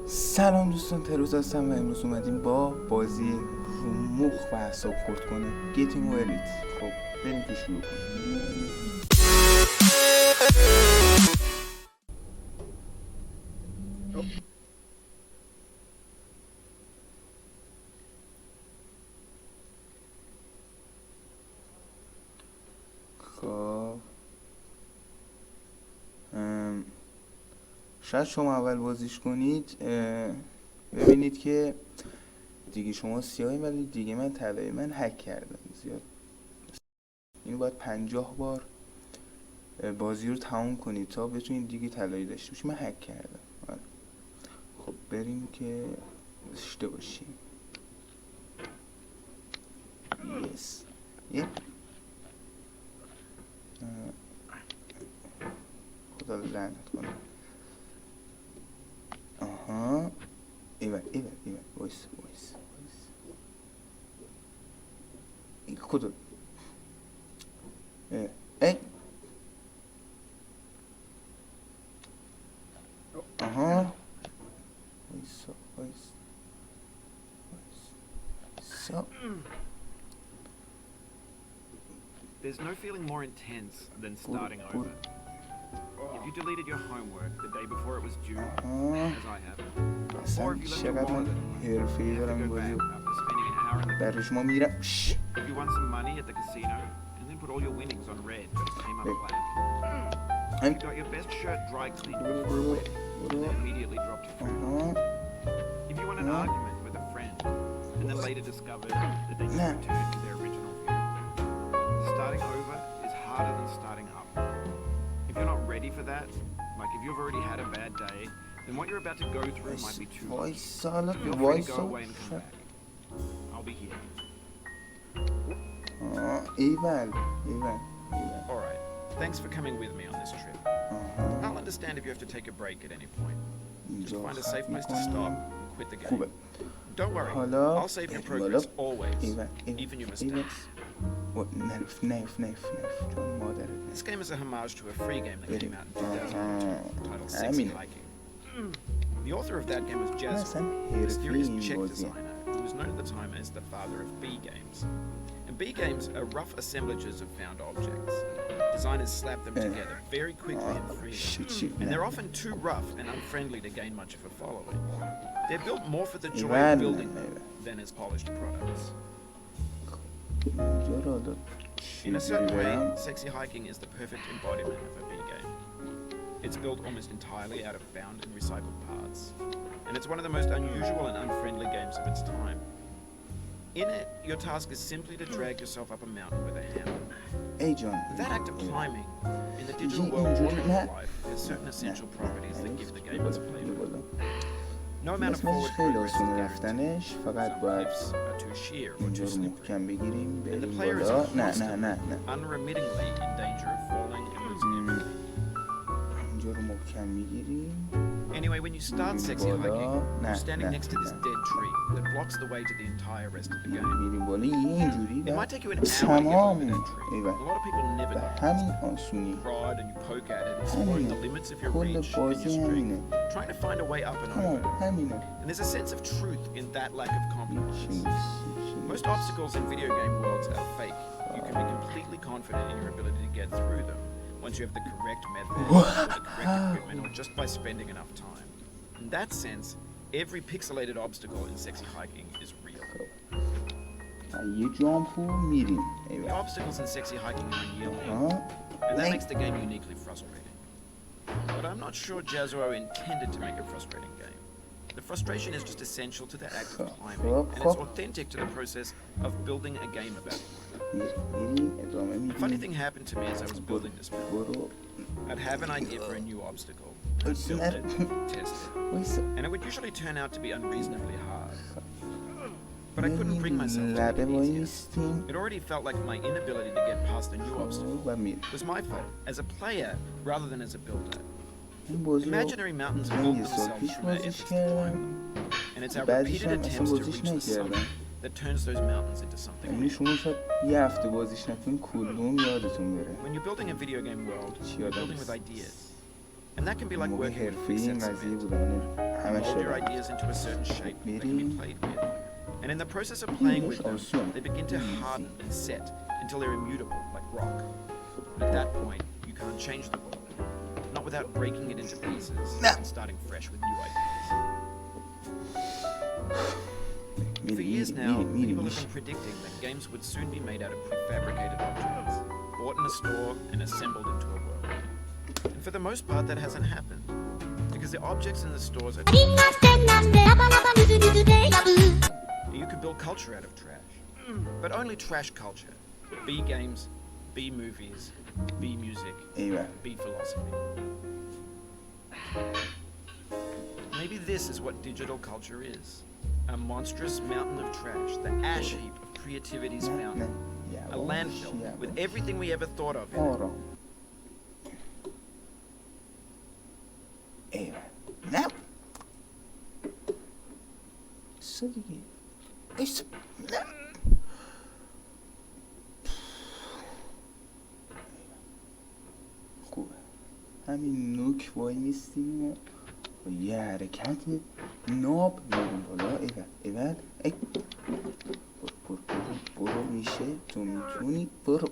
سلام دوستان، تروزا هستم و امروز اومدیم با بازی رو مخ و اعصاب خورد کنه گیتیم و الیت. خب بریم که شروع کنیم. خب شاید شما اول بازیش کنید ببینید که دیگه شما سیاهی ولی دیگه من طلایی. من هک کردم زیاد. اینو باید 50 بار بازی رو تمام کنید تا بتونید دیگه طلایی داشته باشید. من هک کردم. آره. خب بریم که داشته باشیم. یس خدا لعنت کنه. آها ایوه وایس این کدوم ای آها وایس There's no feeling more intense than starting over. If you deleted your homework the day before it was due, as I have, or if you left your wallet, you have to go back after spending an hour in the if you won some money at the casino and then put all your winnings on red but it came up black. If you got your best shirt dry cleaned before a wedding and then immediately dropped your phone. If you won an argument with a friend and then later discovered that they could return to their original view. Starting over is harder than starting up. If you're not ready for that, like if you've already had a bad day, then what you're about to go through might be too much. Feel free to go away and come back. I'll be here. ایول Alright, thanks for coming with me on this trip. I'll understand if you have to take a break at any point. Just find a safe place to stop and quit the game. Don't worry, I'll save your progress always, even your mistakes. This game is a homage to a free game that came out in 2002 titled Sexy Hiking. The author of that game was Jazzo, a mysterious Czech designer who was known at the time as the father of B games. And B games are rough assemblages of found objects. Designers slap them together very quickly and freely, and they're often too rough and unfriendly to gain much of a following. They're built more for the joy of building them than as polished products. In a certain way, Sexy Hiking is the perfect embodiment of a B game. It's built almost entirely out of found and recycled parts, and it's one of the most unusual and unfriendly games of its time. In it, your task is simply to drag yourself up a mountain with a hammer. That act of climbing, in the digital world of life, has certain essential properties that give the game its flavor. No amount of forward progress is guaranteed. Some cliffs are too sheer or too slippery, and the player is constantly, unremittingly in danger of falling and losing everything. Anyway, when you start Sexy Hiking, you're standing next to this dead tree that blocks the way to the entire rest of the game. It might take you an hour to get over that tree. A lot of people never do. You prod and you poke at it, exploring the limits of your reach and your strength, trying to find a way up and over. And there's a sense of truth in that lack of compromise. Most obstacles in video game worlds are fake. You can be completely confident in your ability to get through them once you have the correct method, with the correct equipment, or just by spending enough time. In that sense, every pixelated obstacle in Sexy Hiking is real. The obstacles in Sexy Hiking are unyielding, and that makes the game uniquely frustrating. But I'm not sure Jazzo intended to make a frustrating game. The frustration is just essential to the act of climbing, and it's authentic to the process of building a game about it. A funny thing happened to me as I was building this map. I'd have an idea for a new obstacle, I'd build it, test it, and it would usually turn out to be unreasonably hard. But I couldn't bring myself to make it easier. It already felt like my inability to get past a new obstacle was my fault, as a player rather than as a builder. Imaginary mountains build themselves from our efforts to climb them, and it's our repeated attempts to reach the summit that turns those mountains into something real. When you're building a video game world, you're building with ideas. And that can be like موقع working with حرفه‌ای این presets of قضیه it. بود همش Mold your شده ideas into a certain shape that can be بریم played with. And in the process of playing with them, آسون they begin to harden and set until they're immutable, like rock. And at that point, you can't change the world. Not without breaking it into pieces and starting fresh with new ideas. For years now, people have been predicting that games would soon be made out of prefabricated objects, bought in a store and assembled into a world. And for the most part, that hasn't happened. Because the objects in the stores are... You could build culture out of trash. But only trash culture. B games, B movies, B music, B philosophy. Maybe this is what digital culture is. A monstrous mountain of trash, the ash heap of creativity's fountain. A landfill with everything we ever thought of in it. نه چه دیگه نه خوبه همین نوک وای میستیم و یه حرکت ناب میرون بالا ایول برو میشه تو میتونی برو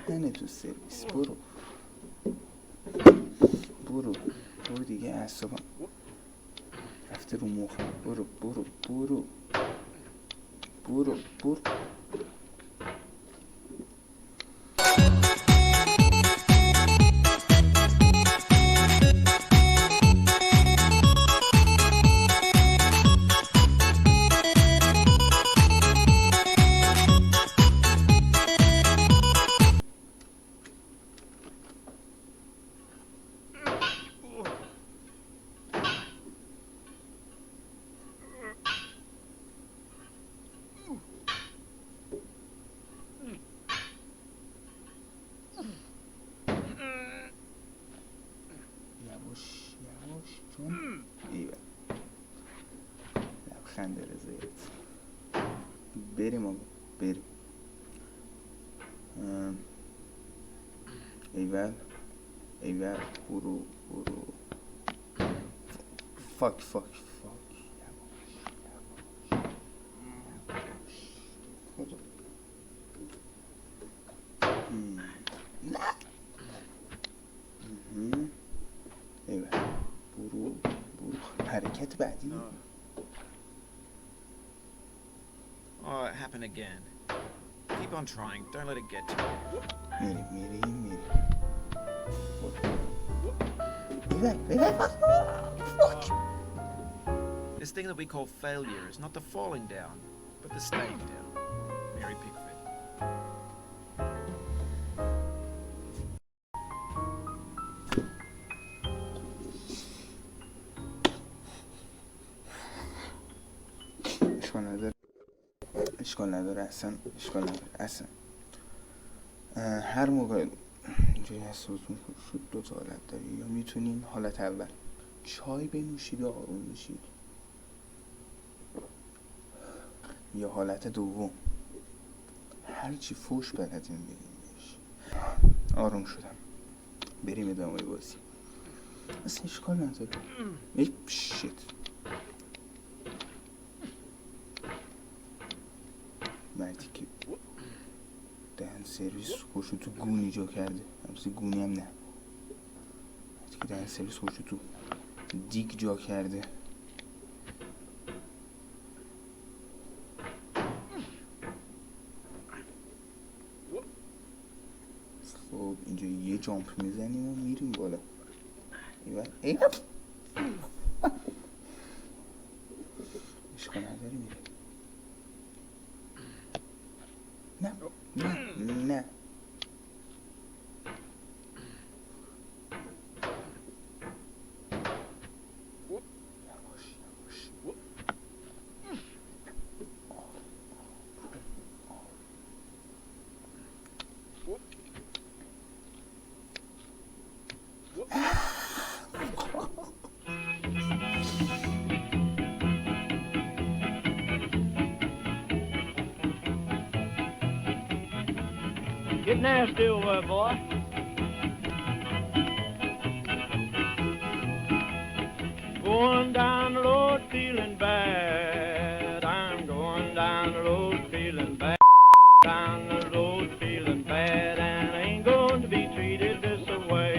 دهنه تو سرویس برو دیگه اعصابم رفته رو مخم برو چون ایوه لبخند رضایت بریم آقا بریم ایول برو فاک نه ایول برو حرکت بعدی Oh, it happened again. Keep on trying. Don't let it get to you. میریم This thing that we call failure is not the falling down, but the staying down. Mary Pickford. اشکال نداره اصلا هر موقع اینجوری حسابتون شد دو تا حالت داری یا میتونین حالت اول چای بنوشید و آروم بشید یا حالت دوم هرچی فوش بلدین بگین بهش آروم شدم بریم ادامه بازی اصلا اشکال نداره شیت مردی که دهن سرویس خوشو تو گونی جا کرده همسی گونی هم نه مردی که دهن سرویس خوشو تو دیگ جا کرده خب اینجا یه جامپ میزنیم و میریم بالا ایوه اشکال نداری میره نه Get nasty over there, boy. going down the road feeling bad. I'm going down the road feeling bad. Down the road feeling bad, and I ain't going to be treated this way.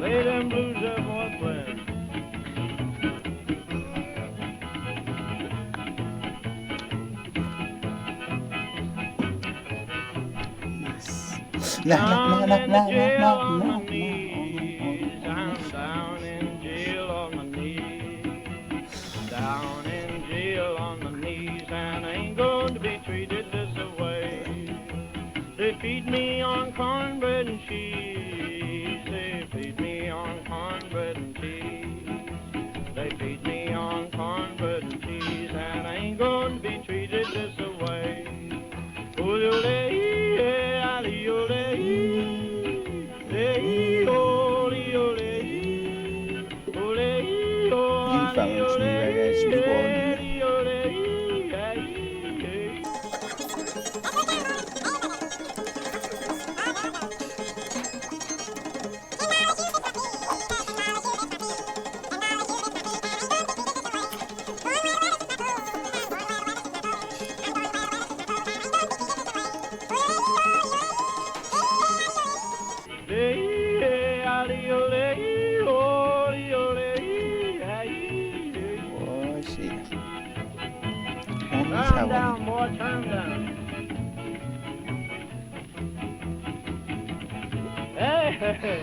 Lay them blues up, boy, play. نه Down نه in نه the jail نه on my نه knees. I'm down in jail on my knees. Down in jail on my knees, and I ain't going to be treated this way. They feed me on cornbread and cheese. They feed me on cornbread and cheese. They feed me on cornbread and cheese, and I ain't going to be treated this way. فراموش میبرگرش میبارد Turn down, boy, turn down. Hey, hey, hey.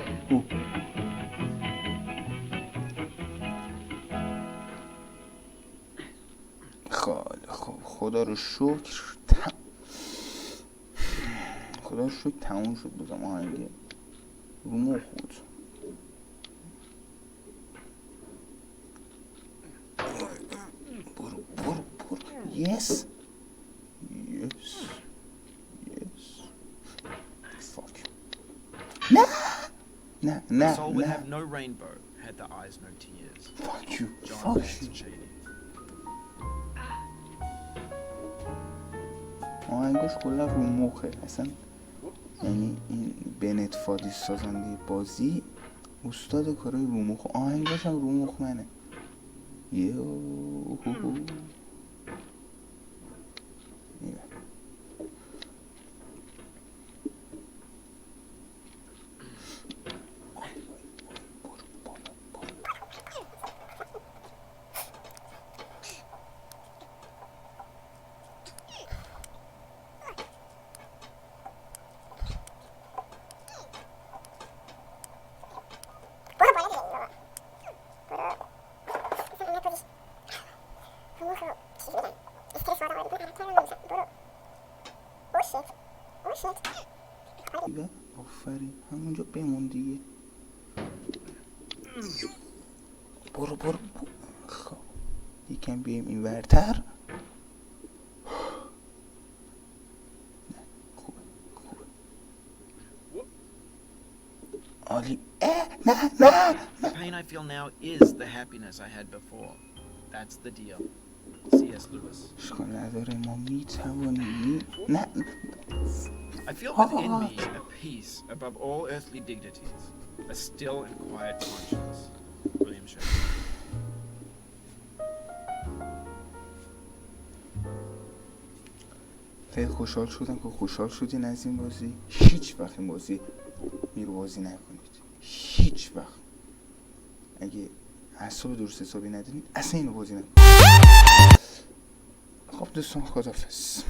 خب خدا رو شکر خدا رو شکر تموم شد. بازم آهنگ رو مخ بود. برو یس فاک نه The soul would have no rainbow had the eyes no tears. fuck you John fuck Vance you. Cheney. آهنگش کلا رو مخه اصلا. یعنی این بنت فادی سازنده بازی استاد کارای رو مخ. آهنگش هم رو مخ منه. آفرین همونجا بمون دیگه. برو خب یکم بیایم این ورتر. خوبه عالی. نه The pain I feel now is the happiness I had before. That's the deal. C.S. Lewis. اشکال نداره ما میتوانیم. نه I feel within me a peace above all earthly dignities, a still and quiet conscience. William Shakespeare. خیلی خوشحال شدم که خوشحال شدین از این بازی. هیچ وقت این بازی میرو بازی نکنید، هیچ وقت. اگه اعصاب درست حسابی ندارید اصلا اینو بازی نکنید. خب دوستان خداحافظ.